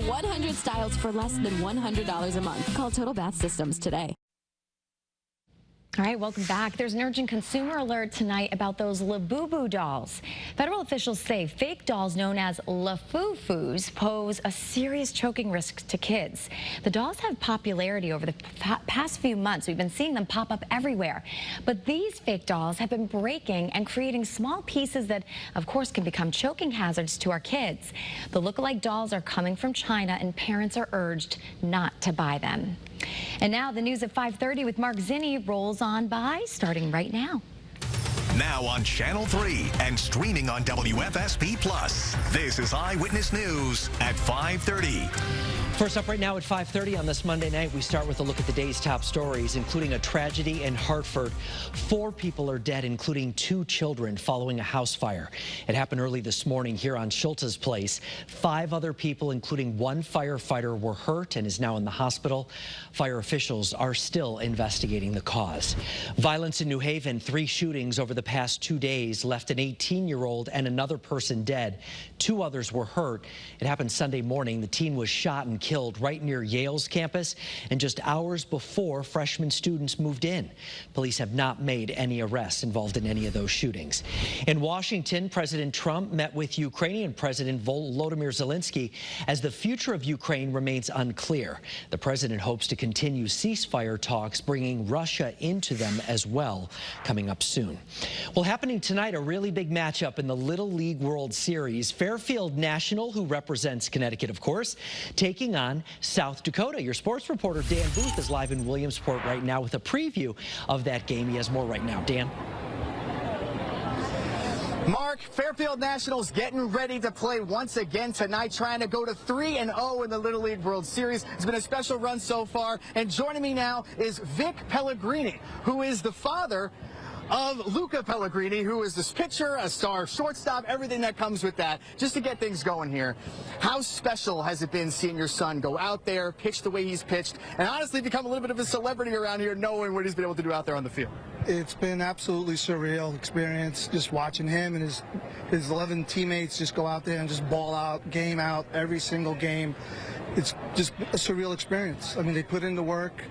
100 styles for less than $100 a month. Call Total Bath Systems today. All right, welcome back. There's an urgent consumer alert tonight about those Labubu dolls. Federal officials say fake dolls known as Lafufus pose a serious choking risk to kids. The dolls have popularity over the past few months. We've been seeing them pop up everywhere. But these fake dolls have been breaking and creating small pieces that, of course, can become choking hazards to our kids. The lookalike dolls are coming from China, and parents are urged not to buy them. And now the news at 5:30 with Mark Zinni rolls on by, starting right now. Now on Channel 3 and streaming on WFSB+. This is Eyewitness News at 5:30. First up right now at 5:30 on this Monday night, we start with a look at the day's top stories, including a tragedy in Hartford. 4 people are dead, including 2 children, following a house fire. It happened early this morning here on Schultz's Place. 5 other people, including 1 firefighter, were hurt and is now in the hospital. Fire officials are still investigating the cause. Violence in New Haven. 3 shootings over the past 2 days left an 18-year-old and another person dead. 2 others were hurt. It happened Sunday morning. The teen was shot and killed right near Yale's campus, and just hours before freshman students moved in. Police have not made any arrests involved in any of those shootings. In Washington, President Trump met with Ukrainian President Volodymyr Zelensky as the future of Ukraine remains unclear. The president hopes to continue ceasefire talks, bringing Russia into them as well, coming up soon. Well, happening tonight, a really big matchup in the Little League World Series. Fairfield National, who represents Connecticut, of course, taking on South Dakota. Your sports reporter Dan Booth is live in Williamsport right now with a preview of that game. He has more right now. Dan? Mark, Fairfield Nationals getting ready to play once again tonight, trying to go to 3-0 in the Little League World Series. It's been a special run so far, and joining me now is Vic Pellegrini, who is the father of Luca Pellegrini, who is this pitcher, a star shortstop, everything that comes with that. Just to get things going here, how special has it been seeing your son go out there, pitch the way he's pitched, and honestly become a little bit of a celebrity around here, knowing what he's been able to do out there on the field? It's been absolutely surreal experience, just watching him and his 11 teammates just go out there and just ball out, game out, every single game. It's just a surreal experience. I mean, they put in the work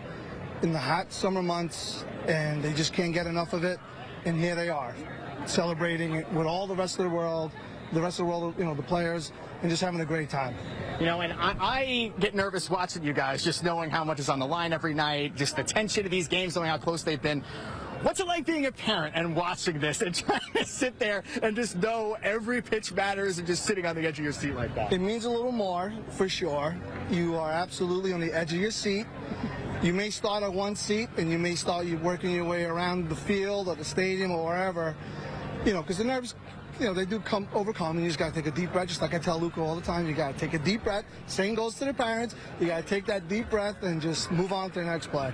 in the hot summer months, and they just can't get enough of it. And here they are, celebrating it with all the rest of the world, you know, the players, and just having a great time. You know, and I get nervous watching you guys, just knowing how much is on the line every night, just the tension of these games, knowing how close they've been. What's it like being a parent and watching this and trying to sit there and just know every pitch matters and just sitting on the edge of your seat like that? It means a little more, for sure. You are absolutely on the edge of your seat. You may start at one seat, and you may start working your way around the field or the stadium or wherever, you know, because the nerves, you know, they do overcome, and you just got to take a deep breath, just like I tell Luca all the time. You got to take a deep breath. Same goes to the parents. You got to take that deep breath and just move on to the next play.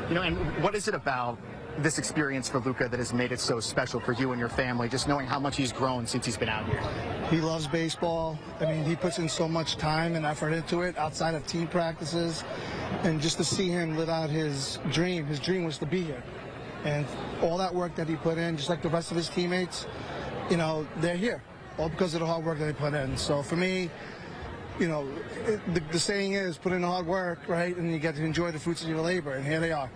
You know, and what is it about this experience for Luca that has made it so special for you and your family, just knowing how much he's grown since he's been out here? He loves baseball. I mean, he puts in so much time and effort into it outside of team practices. And just to see him live out his dream was to be here. And all that work that he put in, just like the rest of his teammates, you know, they're here, all because of the hard work that they put in. So for me, you know, the saying is, put in the hard work, right, and you get to enjoy the fruits of your labor, and here they are.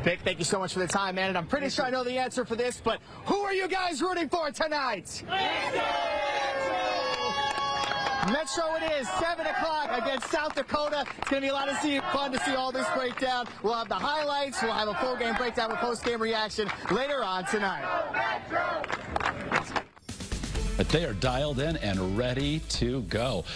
Vic, thank you so much for the time, man, and I'm pretty sure I know the answer for this, but who are you guys rooting for tonight? Metro it is, 7 o'clock against South Dakota. It's going to be a lot of fun to see all this breakdown. We'll have the highlights. We'll have a full game breakdown with post-game reaction later on tonight. But they are dialed in and ready to go.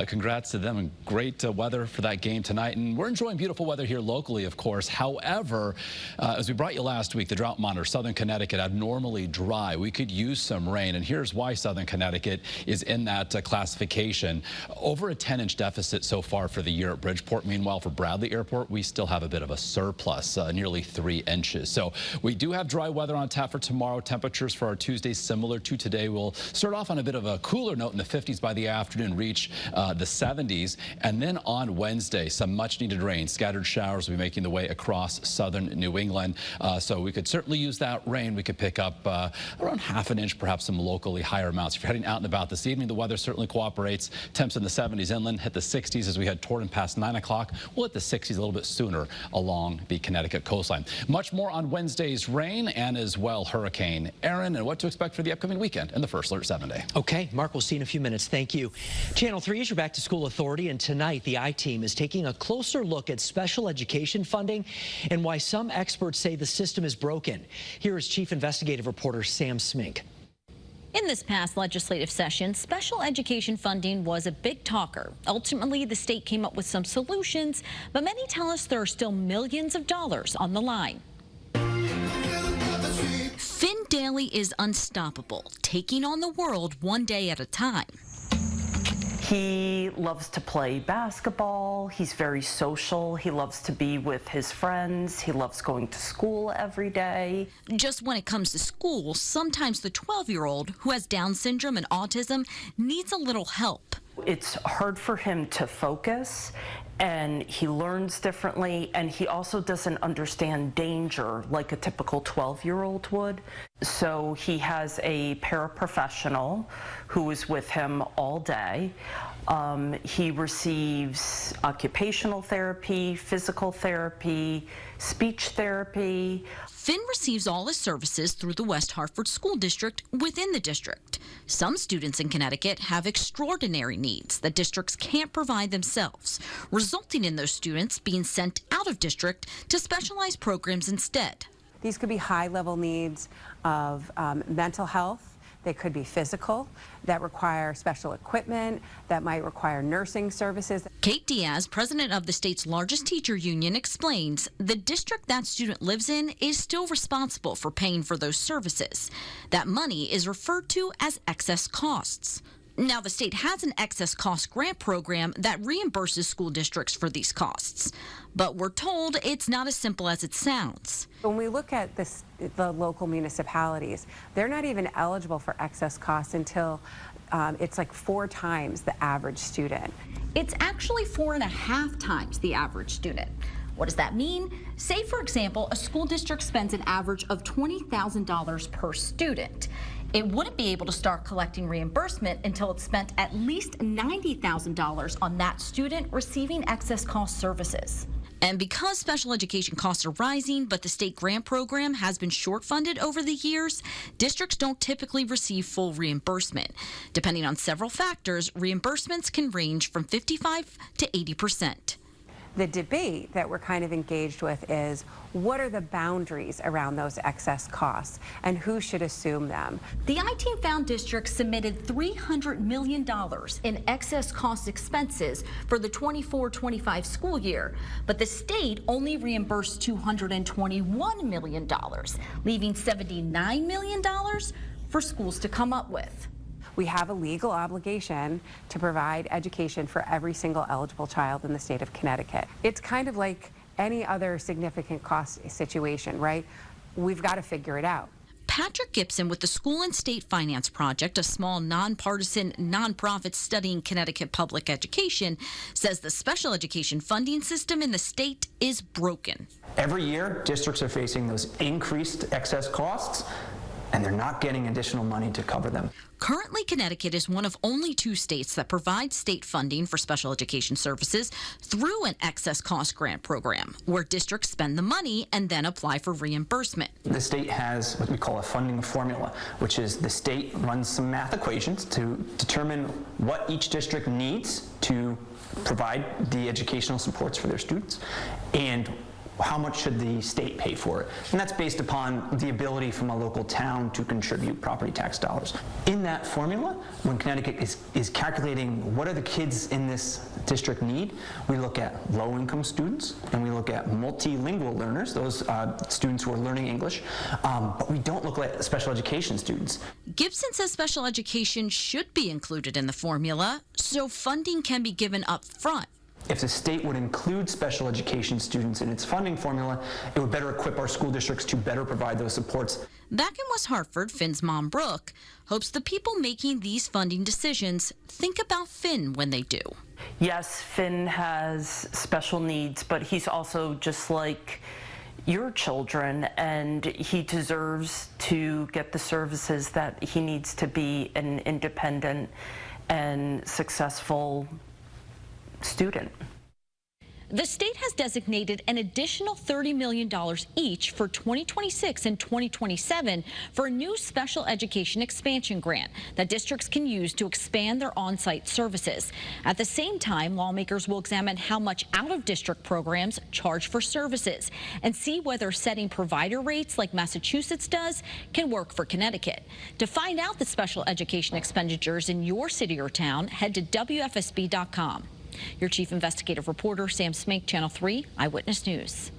Congrats to them, and great weather for that game tonight. And we're enjoying beautiful weather here locally, of course. However, as we brought you last week, the drought monitor, Southern Connecticut, abnormally dry. We could use some rain, and here's why Southern Connecticut is in that classification. Over a 10-inch deficit so far for the year at Bridgeport. Meanwhile, for Bradley Airport, we still have a bit of a surplus, nearly 3 inches. So we do have dry weather on tap for tomorrow. Temperatures for our Tuesday similar to today will certainly start off on a bit of a cooler note in the 50s by the afternoon, reach the 70s. And then on Wednesday, some much needed rain. Scattered showers will be making the way across southern New England. So we could certainly use that rain. We could pick up around half an inch, perhaps some locally higher amounts. If you're heading out and about this evening, the weather certainly cooperates. Temps in the 70s inland, hit the 60s as we head toward and past 9 o'clock. We'll hit the 60s a little bit sooner along the Connecticut coastline. Much more on Wednesday's rain and as well Hurricane Erin, and what to expect for the upcoming weekend in the First Alert 7-day. Okay, Mark, we'll see you in a few minutes. Thank you. Channel 3 is your back to school authority, and tonight the I-Team is taking a closer look at special education funding and why some experts say the system is broken. Here is Chief Investigative Reporter Sam Smink. In this past legislative session, special education funding was a big talker. Ultimately, the state came up with some solutions, but many tell us there are still millions of dollars on the line. Finn Daly is unstoppable, taking on the world one day at a time. He loves to play basketball. He's very social. He loves to be with his friends. He loves going to school every day. Just when it comes to school, sometimes the 12-year-old who has Down syndrome and autism needs a little help. It's hard for him to focus, and he learns differently, and he also doesn't understand danger like a typical 12-year-old would. So he has a paraprofessional who is with him all day. He receives occupational therapy, physical therapy, speech therapy. Finn receives all his services through the West Hartford School District within the district. Some students in Connecticut have extraordinary needs that districts can't provide themselves, resulting in those students being sent out of district to specialized programs instead. These could be high-level needs of mental health. They could be physical, that require special equipment, that might require nursing services. Kate Diaz, president of the state's largest teacher union, explains the district that student lives in is still responsible for paying for those services. That money is referred to as excess costs. Now, the state has an excess cost grant program that reimburses school districts for these costs. But we're told it's not as simple as it sounds. When we look at the local municipalities, they're not even eligible for excess costs until it's like 4 times the average student. It's actually 4.5 times the average student. What does that mean? Say, for example, a school district spends an average of $20,000 per student. It wouldn't be able to start collecting reimbursement until it's spent at least $90,000 on that student receiving excess cost services. And because special education costs are rising, but the state grant program has been short funded over the years, districts don't typically receive full reimbursement. Depending on several factors, reimbursements can range from 55 to 80%. The debate that we're kind of engaged with is what are the boundaries around those excess costs and who should assume them? The I-Team found districts submitted $300 million in excess cost expenses for the 24-25 school year, but the state only reimbursed $221 million, leaving $79 million for schools to come up with. We have a legal obligation to provide education for every single eligible child in the state of Connecticut. It's kind of like any other significant cost situation, right? We've got to figure it out. Patrick Gibson with the School and State Finance Project, a small nonpartisan nonprofit studying Connecticut public education, says the special education funding system in the state is broken. Every year, districts are facing those increased excess costs, and they're not getting additional money to cover them. Currently, Connecticut is one of only 2 states that provide state funding for special education services through an excess cost grant program, where districts spend the money and then apply for reimbursement. The state has what we call a funding formula, which is the state runs some math equations to determine what each district needs to provide the educational supports for their students, and how much should the state pay for it? And that's based upon the ability from a local town to contribute property tax dollars. In that formula, when Connecticut is calculating what are the kids in this district need, we look at low-income students and we look at multilingual learners, those students who are learning English, but we don't look at special education students. Gibson says special education should be included in the formula so funding can be given up front. If the state would include special education students in its funding formula, it would better equip our school districts to better provide those supports. Back in West Hartford, Finn's mom, Brooke, hopes the people making these funding decisions think about Finn when they do. Yes, Finn has special needs, but he's also just like your children, and he deserves to get the services that he needs to be an independent and successful student. The state has designated an additional $30 million each for 2026 and 2027 for a new special education expansion grant that districts can use to expand their on-site services. At the same time, lawmakers will examine how much out-of-district programs charge for services and see whether setting provider rates like Massachusetts does can work for Connecticut. To find out the special education expenditures in your city or town, head to WFSB.com. Your chief investigative reporter, Sam Smink, Channel 3 Eyewitness News.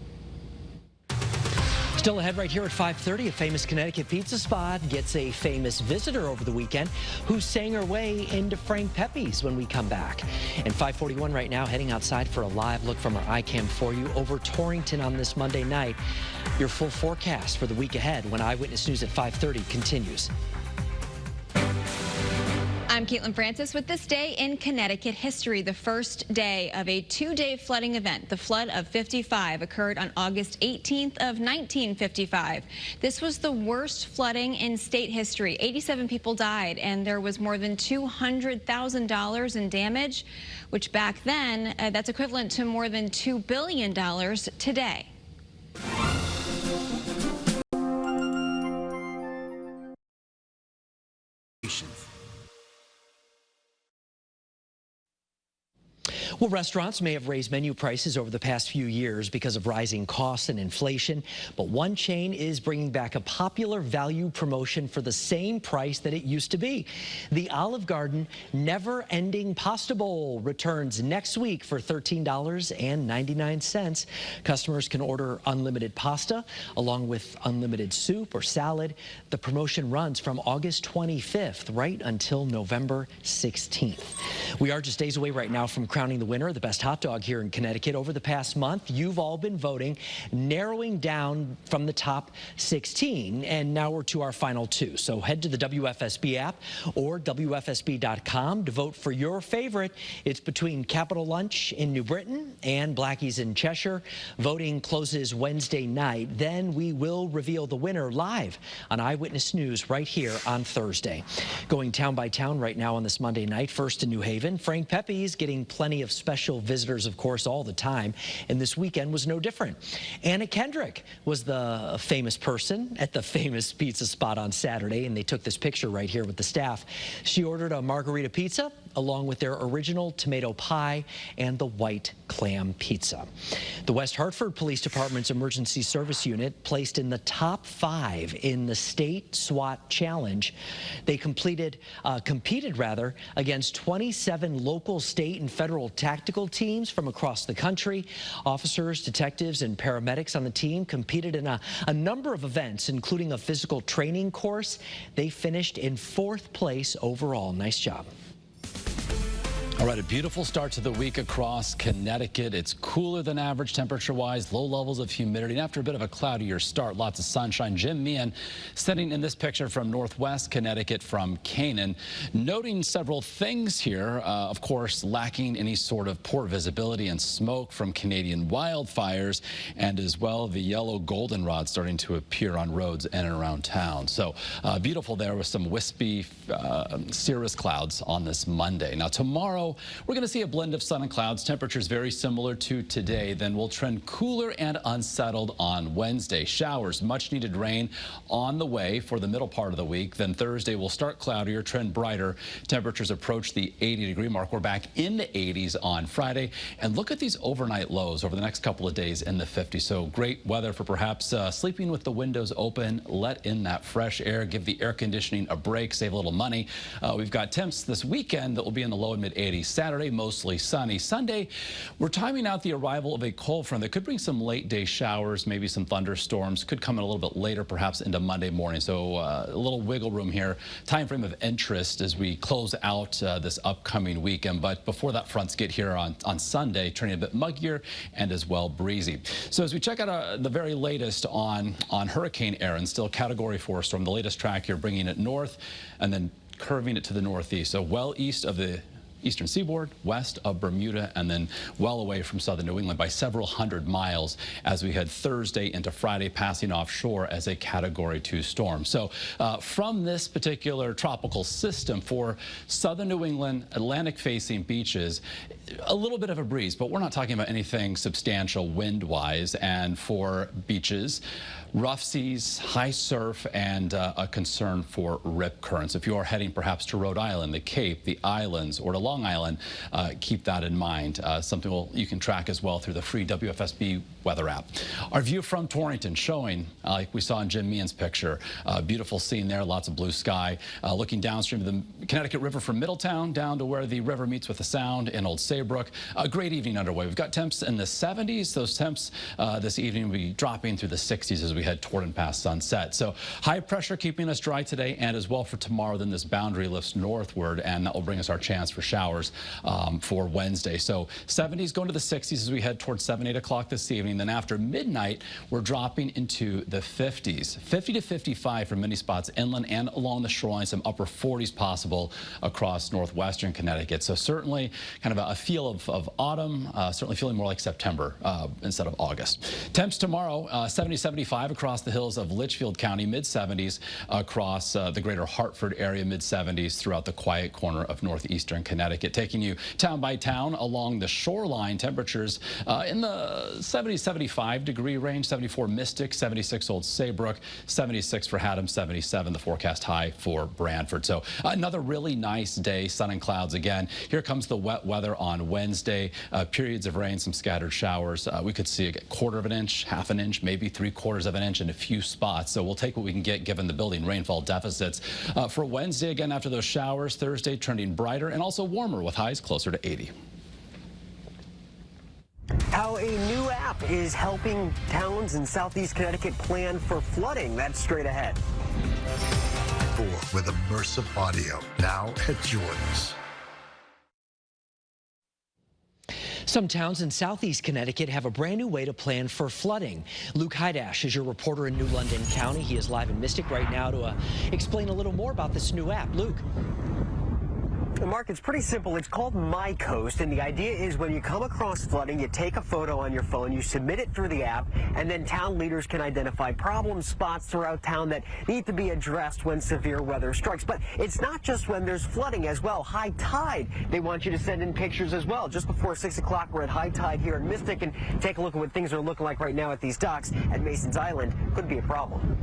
Still ahead right here at 5:30, a famous Connecticut pizza spot gets a famous visitor over the weekend who sang her way into Frank Pepe's when we come back. And 5:41 right now, heading outside for a live look from our iCam for you over Torrington on this Monday night. Your full forecast for the week ahead when Eyewitness News at 5:30 continues. I'm Caitlin Francis with this day in Connecticut history, the first day of a two-day flooding event. The flood of 55 occurred on August 18th of 1955. This was the worst flooding in state history. 87 people died, and there was more than $200,000 in damage, which back then, that's equivalent to more than $2 billion today. Well, restaurants may have raised menu prices over the past few years because of rising costs and inflation, but one chain is bringing back a popular value promotion for the same price that it used to be. The Olive Garden Never-Ending Pasta Bowl returns next week for $13.99. Customers can order unlimited pasta along with unlimited soup or salad. The promotion runs from August 25th right until November 16th. We are just days away right now from crowning the winner of the best hot dog here in Connecticut. Over the past month, you've all been voting, narrowing down from the top 16, and now we're to our final two. So head to the WFSB app or WFSB.com to vote for your favorite. It's between Capital Lunch in New Britain and Blackie's in Cheshire. Voting closes Wednesday night. Then we will reveal the winner live on Eyewitness News right here on Thursday. Going town by town right now on this Monday night. First in New Haven, Frank Pepe's getting plenty of special visitors, of course, all the time, and this weekend was no different. Anna Kendrick was the famous person at the famous pizza spot on Saturday, and they took this picture right here with the staff. She ordered a margarita pizza along with their original tomato pie and the white clam pizza. The West Hartford Police Department's Emergency Service Unit placed in the top 5 in the state SWAT challenge. They competed against 27 local, state, and federal tactical teams from across the country. Officers, detectives, and paramedics on the team competed in a number of events, including a physical training course. They finished in 4th place overall. Nice job. All right, a beautiful start to the week across Connecticut. It's cooler than average temperature-wise, low levels of humidity. And after a bit of a cloudier start, lots of sunshine. Jim Meehan sending in this picture from Northwest Connecticut from Canaan, noting several things here. Of course, lacking any sort of poor visibility and smoke from Canadian wildfires, and as well the yellow goldenrod starting to appear on roads in and around town. So beautiful there with some wispy cirrus clouds on this Monday. Now tomorrow, we're going to see a blend of sun and clouds. Temperatures very similar to today. Then we'll trend cooler and unsettled on Wednesday. Showers, much needed rain on the way for the middle part of the week. Then Thursday will start cloudier, trend brighter. Temperatures approach the 80-degree mark. We're back in the 80s on Friday. And look at these overnight lows over the next couple of days in the 50s. So great weather for perhaps sleeping with the windows open. Let in that fresh air. Give the air conditioning a break. Save a little money. We've got temps this weekend that will be in the low and mid 80s. 70s. Saturday, mostly sunny. Sunday, we're timing out the arrival of a cold front that could bring some late day showers, maybe some thunderstorms. Could come in a little bit later, perhaps into Monday morning. So a little wiggle room here. Time frame of interest as we close out this upcoming weekend. But before that fronts get here on Sunday, turning a bit muggier and as well breezy. So as we check out the very latest on Hurricane Erin, still Category 4 storm. The latest track here bringing it north and then curving it to the northeast. So well east of the eastern seaboard, west of Bermuda, and then well away from southern New England by several hundred miles as we head Thursday into Friday, passing offshore as a Category 2 storm. So from this particular tropical system for southern New England, Atlantic-facing beaches, a little bit of a breeze, but we're not talking about anything substantial wind-wise. And for beaches, rough seas, high surf, and a concern for rip currents. If you are heading perhaps to Rhode Island, the Cape, the islands, or to Long Island, keep that in mind. Something you can track as well through the free WFSB weather app. Our view from Torrington showing, like we saw in Jim Meehan's picture, beautiful scene there, lots of blue sky. Looking downstream of the Connecticut River from Middletown down to where the river meets with the Sound in Old Saybrook. A great evening underway. We've got temps in the 70s. Those temps this evening will be dropping through the 60s as we head toward and past sunset. So high pressure keeping us dry today and as well for tomorrow. Then this boundary lifts northward, and that will bring us our chance for showers for Wednesday. So 70s going to the 60s as we head towards 7, 8 o'clock this evening. Then after midnight, we're dropping into the 50s. 50 to 55 for many spots inland and along the shoreline. Some upper 40s possible across northwestern Connecticut. So certainly kind of a feel of autumn, certainly feeling more like September instead of August. Temps tomorrow, 70, 75 across the hills of Litchfield County, mid-70s across the greater Hartford area, mid-70s throughout the quiet corner of northeastern Connecticut. Taking you town by town along the shoreline, temperatures in the 70, 75 degree range, 74 Mystic, 76 Old Saybrook, 76 for Haddam, 77 the forecast high for Branford. So another really nice day, sun and clouds again. Here comes the wet weather on Wednesday. Periods of rain, some scattered showers. We could see a quarter of an inch, half an inch, maybe 3/4 of an inch in a few spots. So we'll take what we can get given the building rainfall deficits. For Wednesday, again, after those showers, Thursday trending brighter and also warmer with highs closer to 80. How a new app is helping towns in southeast Connecticut plan for flooding. That's straight ahead. With immersive audio, now at Jordan's. Some towns in southeast Connecticut have a brand new way to plan for flooding. Luke Hydash is your reporter in New London County. He is live in Mystic right now to explain a little more about this new app. Luke. Mark, it's pretty simple. It's called My Coast, and the idea is when you come across flooding, you take a photo on your phone, you submit it through the app, and then town leaders can identify problem spots throughout town that need to be addressed when severe weather strikes. But it's not just when there's flooding as well. High tide, they want you to send in pictures as well. Just before 6 o'clock, we're at high tide here in Mystic, and take a look at what things are looking like right now at these docks at Mason's Island. Could be a problem.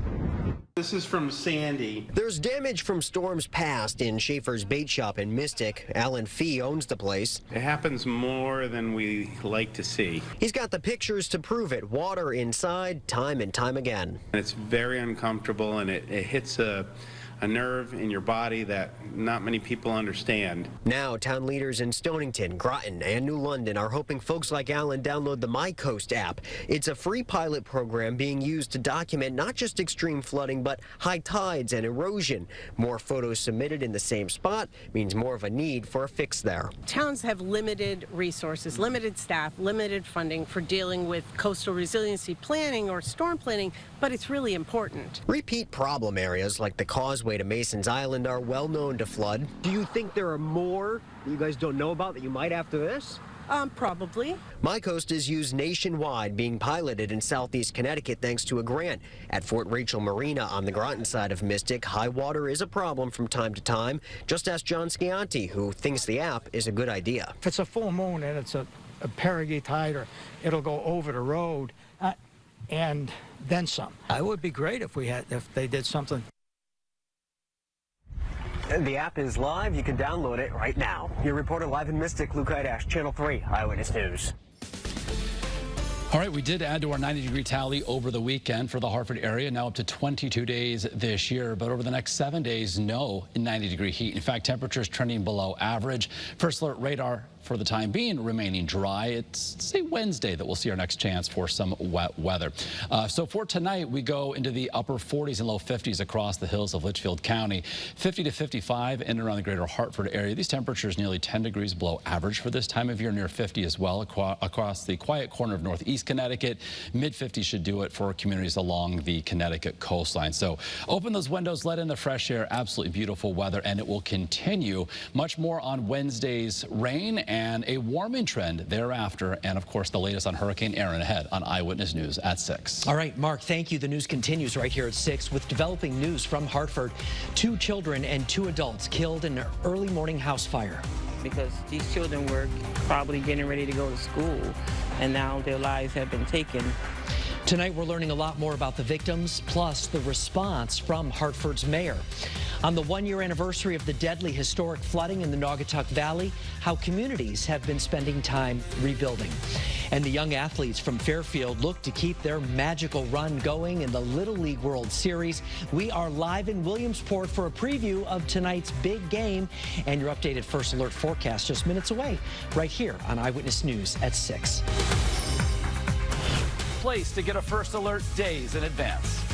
This is from Sandy. There's damage from storms past in Schaefer's Bait Shop in Mystic. Alan Fee owns the place. It happens more than we like to see. He's got the pictures to prove it. Water inside, time and time again. It's very uncomfortable, and it hits a nerve in your body that not many people understand. Now, town leaders in Stonington, Groton, and New London are hoping folks like Alan download the My Coast app. It's a free pilot program being used to document not just extreme flooding, but high tides and erosion. More photos submitted in the same spot means more of a need for a fix there. Towns have limited resources, limited staff, limited funding for dealing with coastal resiliency planning or storm planning, but it's really important. Repeat problem areas like the causeway to Mason's Island are well known to flood. Do you think there are more that you guys don't know about that you might after this? Probably. My Coast is used nationwide, being piloted in southeast Connecticut thanks to a grant. At Fort Rachel Marina on the Groton side of Mystic, high water is a problem from time to time. Just ask John Scianti, who thinks the app is a good idea. If it's a full moon and it's a perigee tide, or it'll go over the road and then some. It would be great if they did something. The app is live. You can download it right now. Your reporter live in Mystic, Luke Hydash, Channel 3 Eyewitness News. All right, we did add to our 90-degree tally over the weekend for the Hartford area, now up to 22 days this year. But over the next 7 days, no 90-degree heat. In fact, temperatures trending below average. First alert radar for the time being remaining dry. It's, say, Wednesday that we'll see our next chance for some wet weather. So for tonight, we go into the upper 40s and low 50s across the hills of Litchfield County. 50 to 55 in and around the greater Hartford area. These temperatures nearly 10 degrees below average for this time of year, near 50 as well across the quiet corner of northeast Connecticut. Mid-50s should do it for communities along the Connecticut coastline. So open those windows, let in the fresh air. Absolutely beautiful weather, and it will continue. Much more on Wednesday's rain and a warming trend thereafter. And of course, the latest on Hurricane Erin ahead on Eyewitness News at 6. All right, Mark, thank you. The news continues right here at 6 with developing news from Hartford. 2 children and 2 adults killed in an early morning house fire. Because these children were probably getting ready to go to school, and now their lives have been taken. Tonight, we're learning a lot more about the victims, plus the response from Hartford's mayor. On the 1-year anniversary of the deadly historic flooding in the Naugatuck Valley, how communities have been spending time rebuilding. And the young athletes from Fairfield look to keep their magical run going in the Little League World Series. We are live in Williamsport for a preview of tonight's big game and your updated first alert forecast just minutes away, right here on Eyewitness News at 6. Place to get a first alert days in advance.